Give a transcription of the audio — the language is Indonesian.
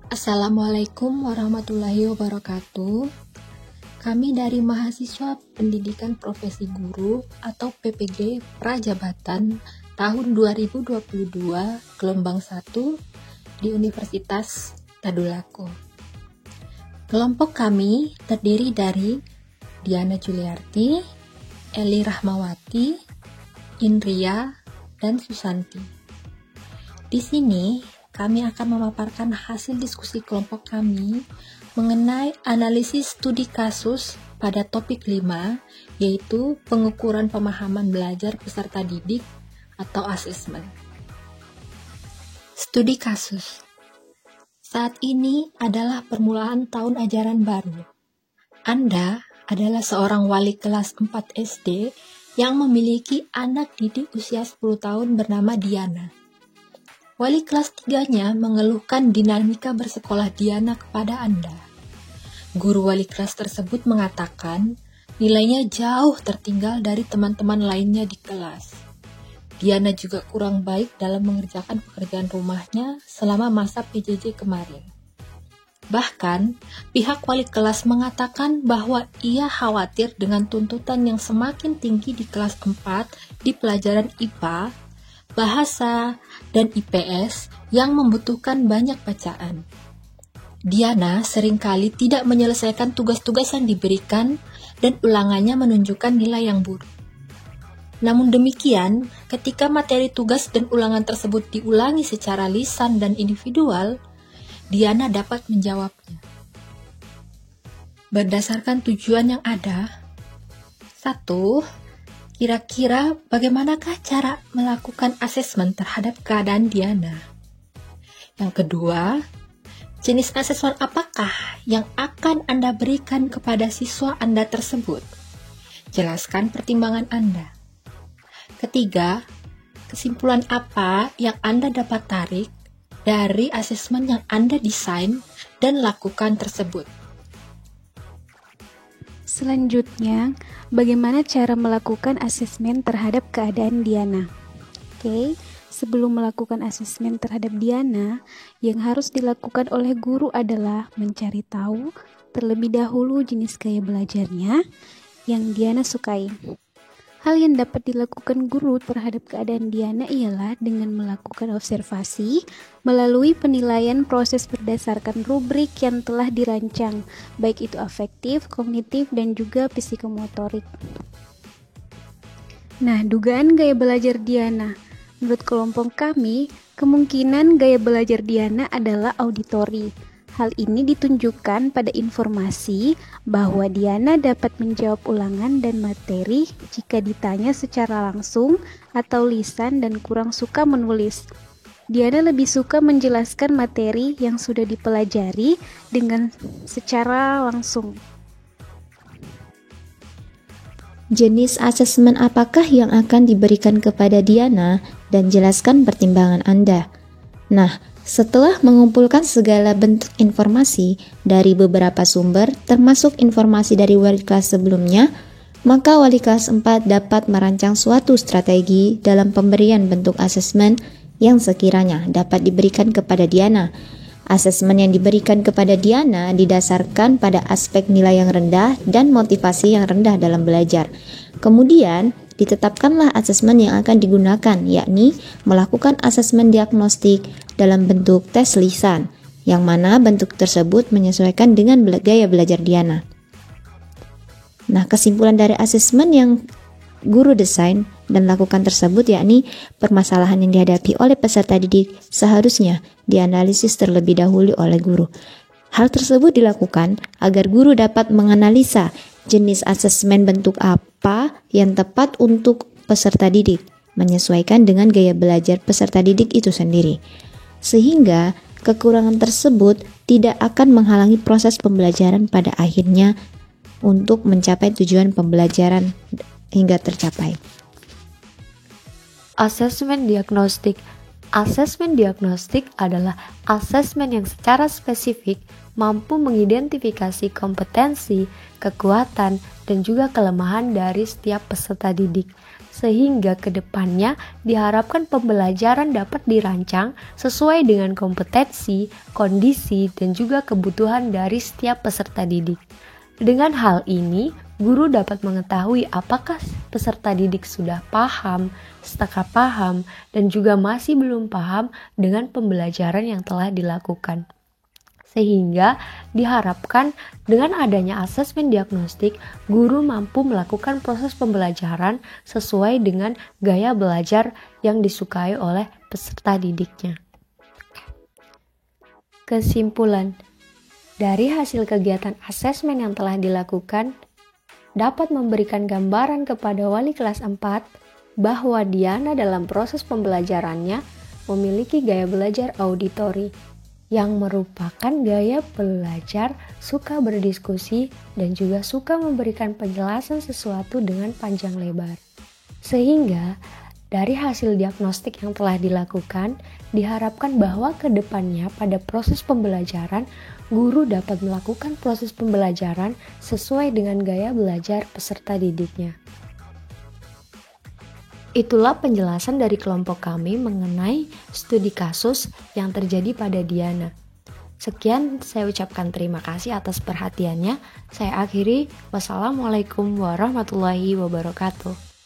Assalamualaikum warahmatullahi wabarakatuh. Kami dari Mahasiswa Pendidikan Profesi Guru atau PPG Prajabatan tahun 2022 gelombang 1 di Universitas Tadulako. Kelompok kami terdiri dari Diana Juliarti, Eli Rahmawati, Indria, dan Susanti. Di sini kami akan memaparkan hasil diskusi kelompok kami mengenai analisis studi kasus pada topik 5, yaitu pengukuran pemahaman belajar peserta didik atau asesmen. Studi kasus. Saat ini adalah permulaan tahun ajaran baru. Anda adalah seorang wali kelas 4 SD yang memiliki anak didik usia 10 tahun bernama Diana. Wali kelas 3-nya mengeluhkan dinamika bersekolah Diana kepada Anda. Guru wali kelas tersebut mengatakan nilainya jauh tertinggal dari teman-teman lainnya di kelas. Diana juga kurang baik dalam mengerjakan pekerjaan rumahnya selama masa PJJ kemarin. Bahkan, pihak wali kelas mengatakan bahwa ia khawatir dengan tuntutan yang semakin tinggi di kelas 4 di pelajaran IPA, bahasa, dan IPS yang membutuhkan banyak bacaan. Diana seringkali tidak menyelesaikan tugas-tugas yang diberikan dan ulangannya menunjukkan nilai yang buruk. Namun demikian, ketika materi tugas dan ulangan tersebut diulangi secara lisan dan individual, Diana dapat menjawabnya. Berdasarkan tujuan yang ada, 1. Kira-kira bagaimanakah cara melakukan asesmen terhadap keadaan Diana? Yang kedua, jenis asesmen apakah yang akan Anda berikan kepada siswa Anda tersebut? Jelaskan pertimbangan Anda. Ketiga, kesimpulan apa yang Anda dapat tarik dari asesmen yang Anda desain dan lakukan tersebut? Selanjutnya, bagaimana cara melakukan asesmen terhadap keadaan Diana? Oke, sebelum melakukan asesmen terhadap Diana, yang harus dilakukan oleh guru adalah mencari tahu terlebih dahulu jenis gaya belajarnya yang Diana sukai. Hal yang dapat dilakukan guru terhadap keadaan Diana ialah dengan melakukan observasi melalui penilaian proses berdasarkan rubrik yang telah dirancang, baik itu afektif, kognitif, dan juga psikomotorik. Nah, dugaan gaya belajar Diana. Menurut kelompok kami, kemungkinan gaya belajar Diana adalah auditori. Hal ini ditunjukkan pada informasi bahwa Diana dapat menjawab ulangan dan materi jika ditanya secara langsung atau lisan dan kurang suka menulis. Diana lebih suka menjelaskan materi yang sudah dipelajari dengan secara langsung. Jenis asesmen apakah yang akan diberikan kepada Diana dan jelaskan pertimbangan Anda? Nah, setelah mengumpulkan segala bentuk informasi dari beberapa sumber, termasuk informasi dari wali kelas sebelumnya, maka wali kelas 4 dapat merancang suatu strategi dalam pemberian bentuk asesmen yang sekiranya dapat diberikan kepada Diana. Asesmen yang diberikan kepada Diana didasarkan pada aspek nilai yang rendah dan motivasi yang rendah dalam belajar. Kemudian, ditetapkanlah asesmen yang akan digunakan, yakni melakukan asesmen diagnostik dalam bentuk tes lisan, yang mana bentuk tersebut menyesuaikan dengan gaya belajar Diana. Nah, kesimpulan dari asesmen yang guru desain dan lakukan tersebut yakni permasalahan yang dihadapi oleh peserta didik seharusnya dianalisis terlebih dahulu oleh guru. Hal tersebut dilakukan agar guru dapat menganalisa jenis asesmen bentuk apa yang tepat untuk peserta didik, menyesuaikan dengan gaya belajar peserta didik itu sendiri. Sehingga kekurangan tersebut tidak akan menghalangi proses pembelajaran pada akhirnya untuk mencapai tujuan pembelajaran hingga tercapai. Asesmen diagnostik. Asesmen diagnostik adalah asesmen yang secara spesifik mampu mengidentifikasi kompetensi, kekuatan, dan juga kelemahan dari setiap peserta didik, sehingga kedepannya diharapkan pembelajaran dapat dirancang sesuai dengan kompetensi, kondisi, dan juga kebutuhan dari setiap peserta didik. Dengan hal ini, guru dapat mengetahui apakah peserta didik sudah paham, setengah paham, dan juga masih belum paham dengan pembelajaran yang telah dilakukan. Sehingga diharapkan dengan adanya asesmen diagnostik, guru mampu melakukan proses pembelajaran sesuai dengan gaya belajar yang disukai oleh peserta didiknya. Kesimpulan, dari hasil kegiatan asesmen yang telah dilakukan, dapat memberikan gambaran kepada wali kelas 4 bahwa Diana dalam proses pembelajarannya memiliki gaya belajar auditori, yang merupakan gaya belajar suka berdiskusi dan juga suka memberikan penjelasan sesuatu dengan panjang lebar. Sehingga dari hasil diagnostik yang telah dilakukan, diharapkan bahwa ke depannya pada proses pembelajaran, guru dapat melakukan proses pembelajaran sesuai dengan gaya belajar peserta didiknya. Itulah penjelasan dari kelompok kami mengenai studi kasus yang terjadi pada Diana. Sekian, saya ucapkan terima kasih atas perhatiannya. Saya akhiri, wassalamualaikum warahmatullahi wabarakatuh.